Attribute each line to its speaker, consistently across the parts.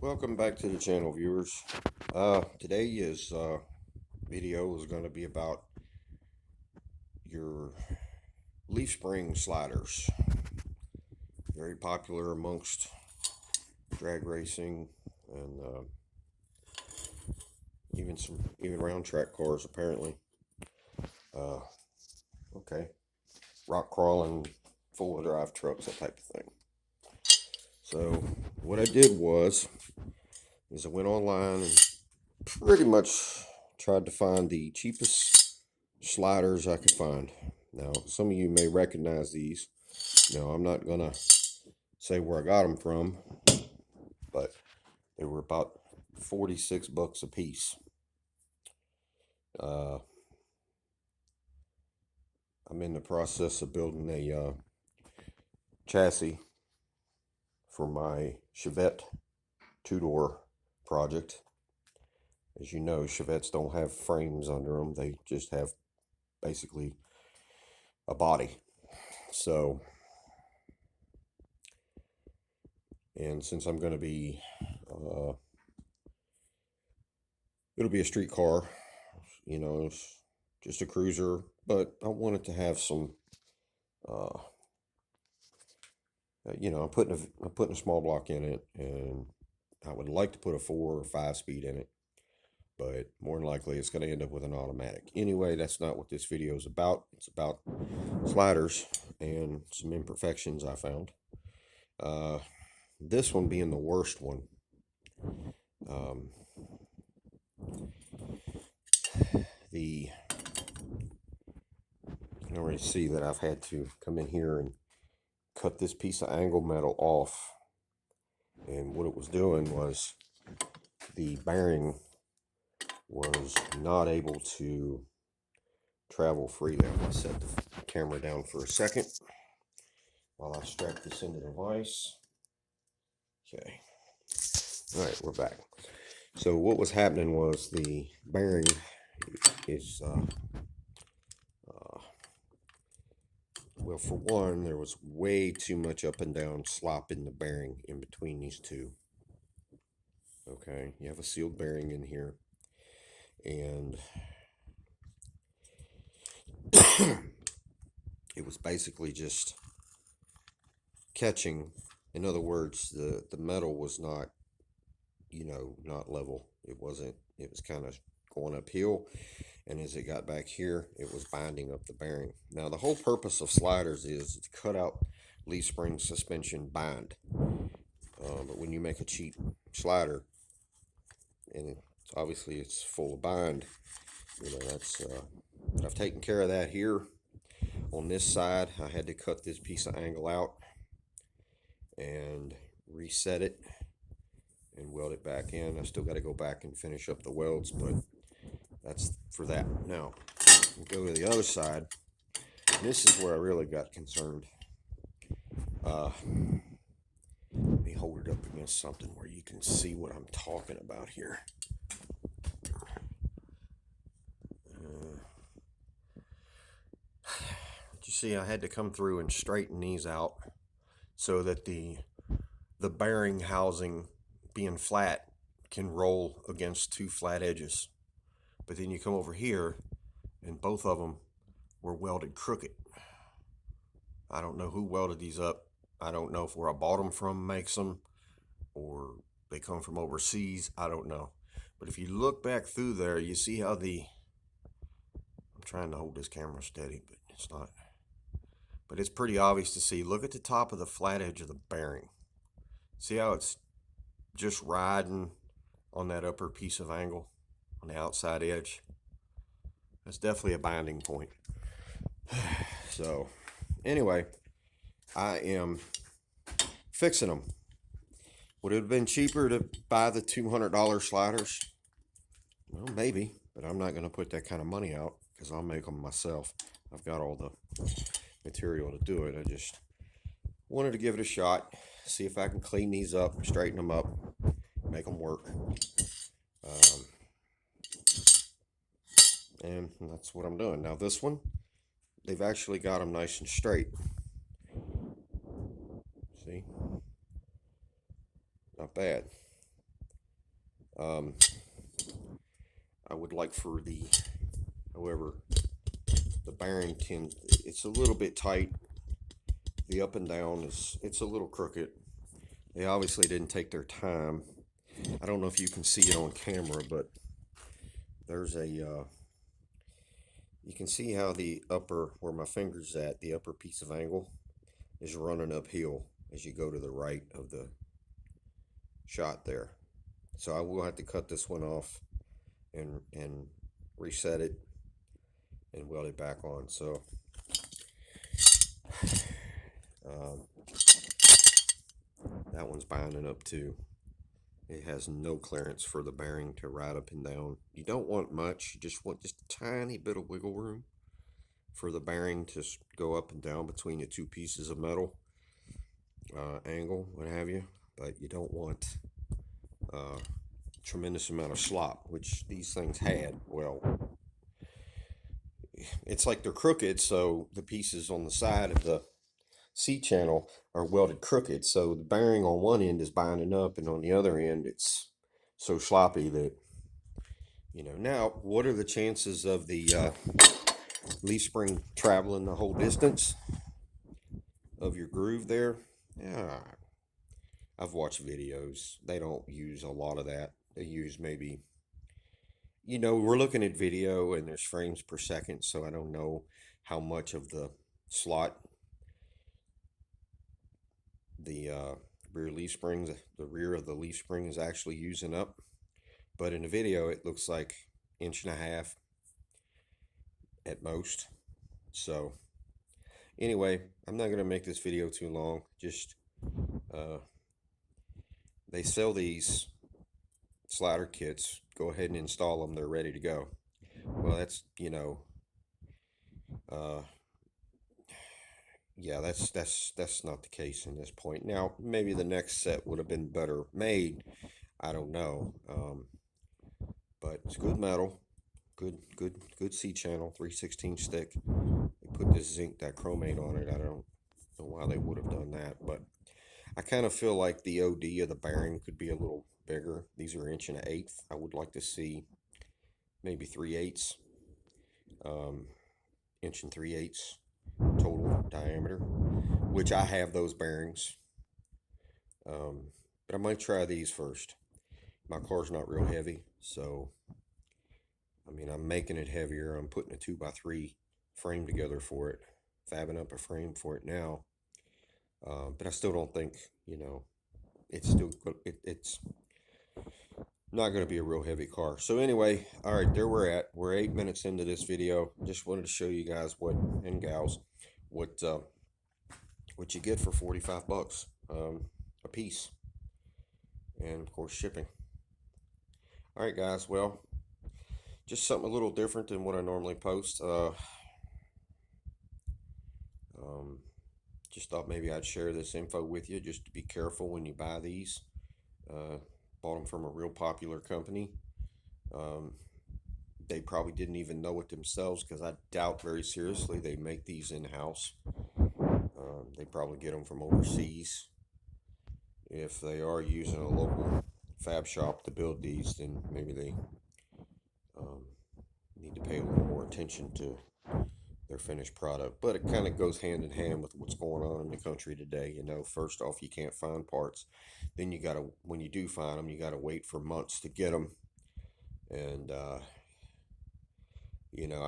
Speaker 1: Welcome back to the channel, viewers. Today's video is going to be about your leaf spring sliders. Very popular amongst drag racing and even round track cars apparently. Okay, rock crawling, four-wheel drive trucks, that type of thing. So what I did is I went online and pretty much tried to find the cheapest sliders I could find. Now, some of you may recognize these. No, I'm not gonna say where I got them from, but they were about 46 bucks a piece. I'm in the process of building a chassis for my Chevette two-door project. As you know, Chevettes don't have frames under them. They just have basically a body. So, and since I'm going to be, it'll be a street car, it's just a cruiser, but I wanted to have some, I'm putting a small block in it, and I would like to put a 4 or 5 speed in it, but more than likely it's going to end up with an automatic. Anyway, that's not what this video is about. It's about sliders and some imperfections I found. This one being the worst one. You can already see that I've had to come in here and cut this piece of angle metal off, and what it was doing was the bearing was not able to travel freely. I'm going to set the camera down for a second while I strap this into the vise. Okay, all right, we're back. So what was happening was the bearing is well, for one, there was way too much up and down slop in the bearing in between these two. Okay, you have a sealed bearing in here, and it was basically just catching. In other words, the metal was not, not level. It was kind of going uphill, and as it got back here, it was binding up the bearing. Now, the whole purpose of sliders is to cut out leaf spring suspension bind. But when you make a cheap slider, and obviously it's full of bind, that's but I've taken care of that here. On this side, I had to cut this piece of angle out and reset it and weld it back in. I still got to go back and finish up the welds, but that's for that. Now, we'll go to the other side. This is where I really got concerned. Let me hold it up against something where you can see what I'm talking about here. You see, I had to come through and straighten these out so that the bearing housing, being flat, can roll against two flat edges. But then you come over here and both of them were welded crooked. I don't know who welded these up. I don't know if where I bought them from makes them, or they come from overseas. I don't know. But if you look back through there, you see how I'm trying to hold this camera steady, but it's not. But it's pretty obvious to see. Look at the top of the flat edge of the bearing. See how it's just riding on that upper piece of angle on the outside edge? That's definitely a binding point. So anyway, I am fixing them. Would it have been cheaper to buy the $200 sliders? Well, maybe, but I'm not going to put that kind of money out because I'll make them myself. I've got all the material to do it. I just wanted to give it a shot, see if I can clean these up, straighten them up, make them work. And that's what I'm doing. Now this one, they've actually got them nice and straight. See? Not bad. Um, I would like for however, the bearing it's a little bit tight. The up and down it's a little crooked. They obviously didn't take their time. I don't know if you can see it on camera, but there's you can see how the upper, where my finger's at, the upper piece of angle is running uphill as you go to the right of the shot there. So I will have to cut this one off and reset it and weld it back on. So um, that one's binding up too. It has no clearance for the bearing to ride up and down. You don't want much. You just want just a tiny bit of wiggle room for the bearing to go up and down between the two pieces of metal, angle, what have you. But you don't want tremendous amount of slop, which these things had. Well, it's like they're crooked, so the pieces on the side of the C channel are welded crooked. So the bearing on one end is binding up, and on the other end, it's so sloppy that, now, what are the chances of the leaf spring traveling the whole distance of your groove there? Yeah, I've watched videos. They don't use a lot of that. They use maybe, we're looking at video and there's frames per second, so I don't know how much of the slot the rear leaf springs, the rear of the leaf spring is actually using up. But in the video, it looks like 1.5 inches at most. So anyway, I'm not going to make this video too long. Just they sell these slider kits. Go ahead and install them. They're ready to go. Well, that's yeah, that's not the case in this point. Now, maybe the next set would have been better made. I don't know. But it's good metal, good C channel, 3/16 stick. They put this zinc dichromate on it. I don't know why they would have done that, but I kind of feel like the OD of the bearing could be a little bigger. These are 1.125. I would like to see maybe 3/8, 1.3/8 total diameter, which I have those bearings. But I might try these first. My car's not real heavy, so I mean, I'm making it heavier. I'm putting a 2x3 frame together for it, fabbing up a frame for it now. But I still don't think, it's still it's not going to be a real heavy car. So anyway, all right, there we're at. We're 8 minutes into this video. Just wanted to show you guys and gals what you get for 45 bucks a piece, and of course shipping. All right, guys. Well, just something a little different than what I normally post. Just thought maybe I'd share this info with you, just to be careful when you buy these. Bought them from a real popular company. They probably didn't even know it themselves, because I doubt very seriously they make these in-house. They probably get them from overseas. If they are using a local fab shop to build these, then maybe they need to pay a little more attention to their finished product. But it kind of goes hand in hand with what's going on in the country today. First off, you can't find parts. Then when you do find them, you gotta wait for months to get them. And I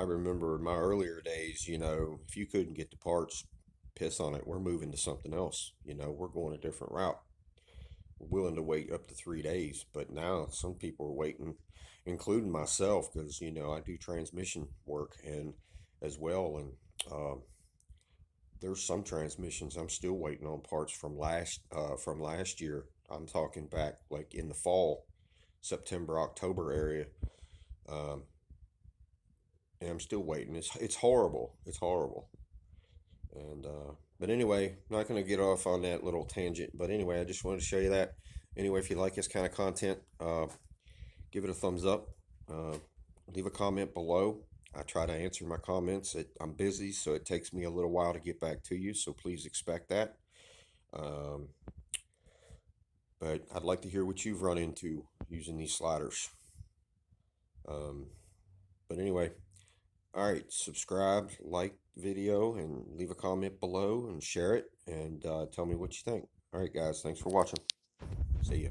Speaker 1: remember in my earlier days, if you couldn't get the parts, piss on it. We're moving to something else. We're going a different route. We're willing to wait up to 3 days. But now some people are waiting, including myself, because I do transmission work and as well, and there's some transmissions I'm still waiting on parts from last year. I'm talking back like in the fall, September, October area. Um, and I'm still waiting. It's horrible. It's horrible. And but anyway, not going to get off on that little tangent. But anyway, I just wanted to show you that. Anyway, if you like this kind of content, give it a thumbs up. Leave a comment below. I try to answer my comments. I'm busy, so it takes me a little while to get back to you. So please expect that. Um, But I'd like to hear what you've run into using these sliders. Um, but anyway, all right, subscribe, like the video, and leave a comment below and share it, and tell me what you think. All right, guys, thanks for watching. See ya.